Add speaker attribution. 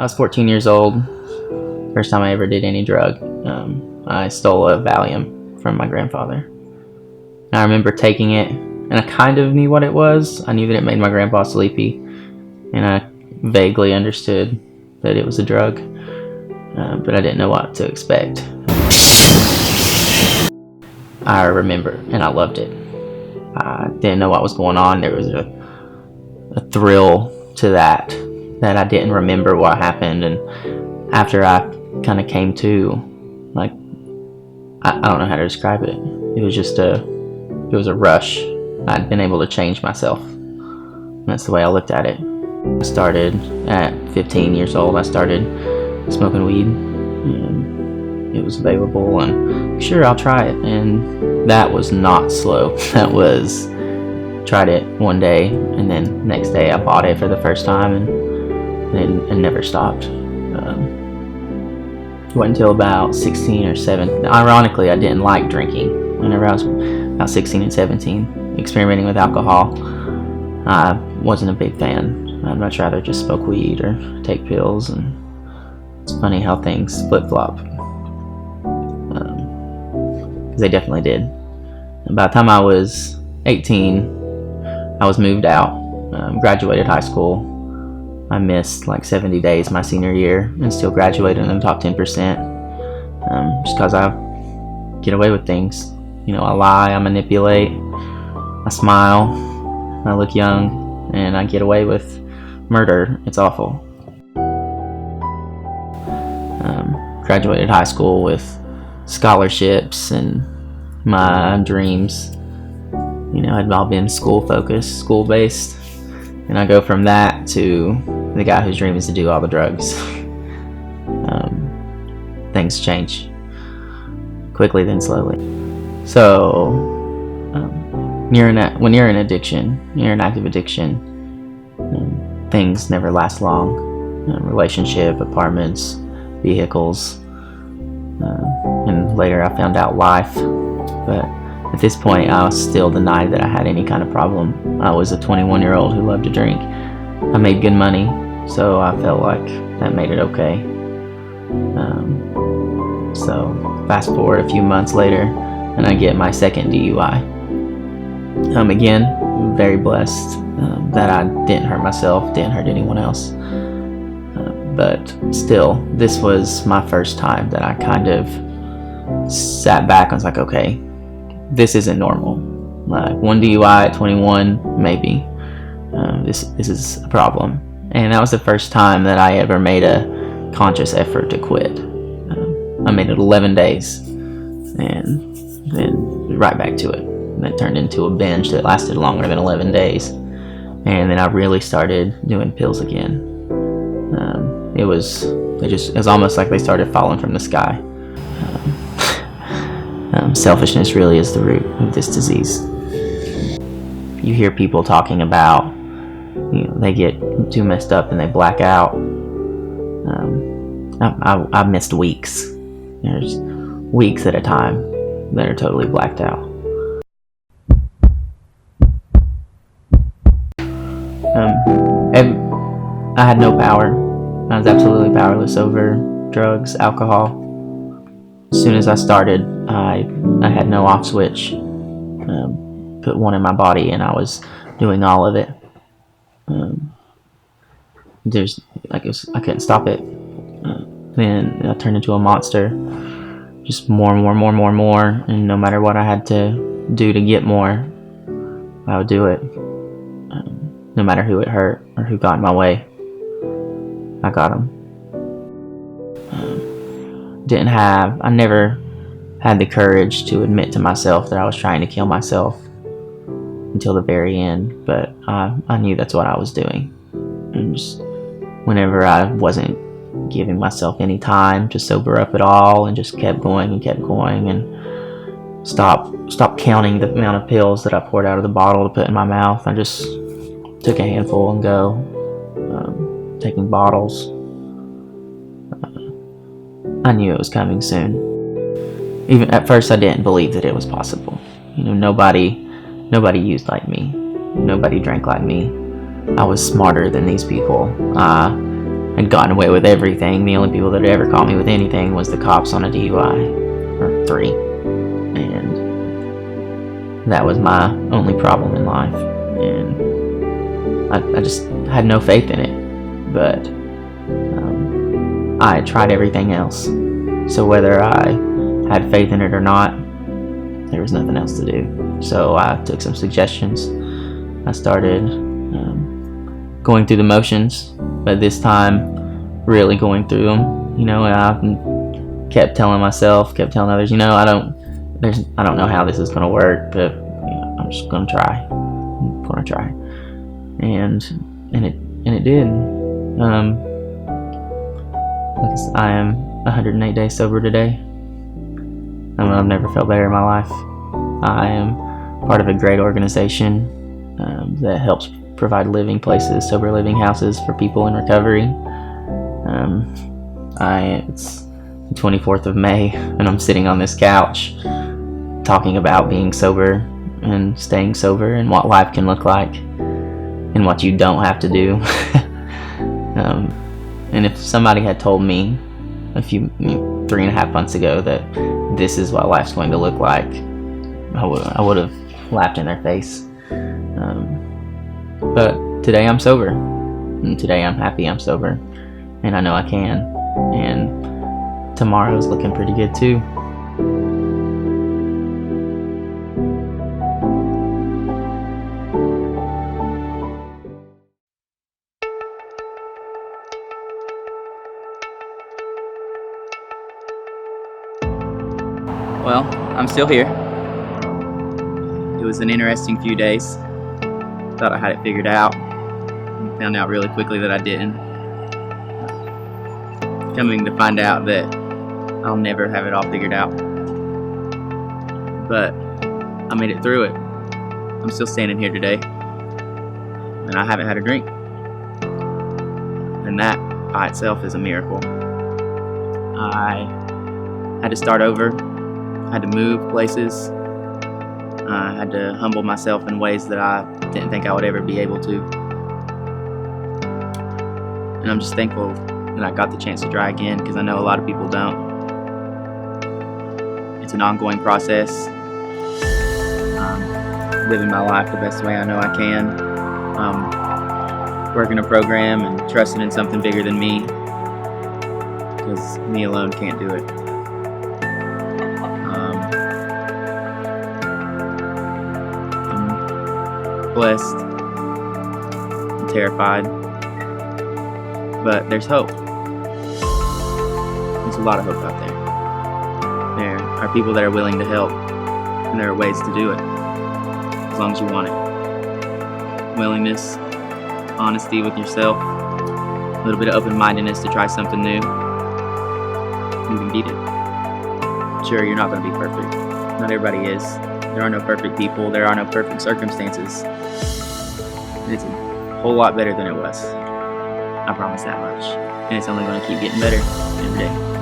Speaker 1: I was 14 years old. First time I ever did any drug. I stole a Valium from my grandfather. I remember taking it, and I kind of knew what it was. I knew that it made my grandpa sleepy, and I vaguely understood that it was a drug, but I didn't know what to expect. I remember, and I loved it. I didn't know what was going on. There was a thrill to that I didn't remember what happened, and after I kind of came to, like, I don't know how to describe it. It was a rush. I'd been able to change myself. That's the way I looked at it. I started at 15 years old. I started smoking weed, and it was available, and sure, I'll try it. And that was not slow. That was, tried it one day, and then next day I bought it for the first time, and never stopped. It wasn't until about 16 or 17. Ironically, I didn't like drinking. Whenever I was about 16 and 17, experimenting with alcohol, I wasn't a big fan. I'd much rather just smoke weed or take pills, and it's funny how things flip-flop. Because they definitely did. And by the time I was 18, I was moved out, graduated high school. I missed like 70 days my senior year and still graduated in the top 10%, just because I get away with things. I lie, I manipulate, I smile, I look young, and I get away with murder. It's awful. Graduated high school with scholarships and my dreams. Had all been school focused, school based, and I go from that to the guy whose dream is to do all the drugs. Things change quickly, then slowly. So, when you're in addiction, you're in active addiction, things never last long. Relationship, apartments, vehicles, and later I found out life. But at this point, I was still denied that I had any kind of problem. I was a 21-year-old who loved to drink. I made good money, so I felt like that made it okay. So fast forward a few months later, and I get my second DUI. Again, very blessed that I didn't hurt myself, didn't hurt anyone else. But still, this was my first time that I kind of sat back and was like, okay, this isn't normal. Like, one DUI at 21, maybe. This is a problem. And that was the first time that I ever made a conscious effort to quit. I made it 11 days, and then right back to it. And it turned into a binge that lasted longer than 11 days. And then I really started doing pills again. It was almost like they started falling from the sky. Selfishness really is the root of this disease. You hear people talking about, they get too messed up and they black out. I missed weeks. There's weeks at a time that are totally blacked out. I had no power. I was absolutely powerless over drugs, alcohol. As soon as I started, I had no off switch. Put one in my body, and I was doing all of it. I couldn't stop it. Then I turned into a monster. Just more, and no matter what I had to do to get more, I would do it. No matter who it hurt or who got in my way, I got them. I never had the courage to admit to myself that I was trying to kill myself until the very end, but I knew that's what I was doing. And just whenever I wasn't giving myself any time to sober up at all, and just kept going and stopped counting the amount of pills that I poured out of the bottle to put in my mouth. I just took a handful and go, taking bottles. I knew it was coming soon. Even at first, I didn't believe that it was possible. Nobody used like me. Nobody drank like me. I was smarter than these people. had gotten away with everything. The only people that had ever caught me with anything was the cops on a DUI, or 3. And that was my only problem in life. And I just had no faith in it. But I tried everything else. So whether I had faith in it or not, there was nothing else to do. So I took some suggestions. I started going through the motions, but this time really going through them. I kept telling myself, kept telling others, I don't know how this is going to work, but I'm just going to try. I'm going to try. And it did. I am 108 days sober today. I've never felt better in my life. I am part of a great organization that helps provide living places, sober living houses for people in recovery. It's the 24th of May, and I'm sitting on this couch talking about being sober and staying sober and what life can look like and what you don't have to do. And if somebody had told me 3.5 months ago that this is what life's going to look like, I would have laughed in their face. But today I'm sober, and today I'm happy I'm sober, and I know I can, and tomorrow's looking pretty good too. Well, I'm still here. It was an interesting few days. Thought I had it figured out. Found out really quickly that I didn't. Coming to find out that I'll never have it all figured out. But I made it through it. I'm still standing here today. And I haven't had a drink. And that by itself is a miracle. I had to start over. I had to move places. I had to humble myself in ways that I didn't think I would ever be able to. And I'm just thankful that I got the chance to try again, because I know a lot of people don't. It's an ongoing process. Living my life the best way I know I can. Working a program and trusting in something bigger than me, because me alone can't do it. Blessed and terrified, but there's hope. There's a lot of hope out there. There are people that are willing to help, and there are ways to do it as long as you want it. Willingness, honesty with yourself, a little bit of open-mindedness to try something new. You can beat it. Sure, you're not going to be perfect. Not everybody is. There are no perfect people. There are no perfect circumstances. It's a whole lot better than it was. I promise that much. And it's only going to keep getting better every day.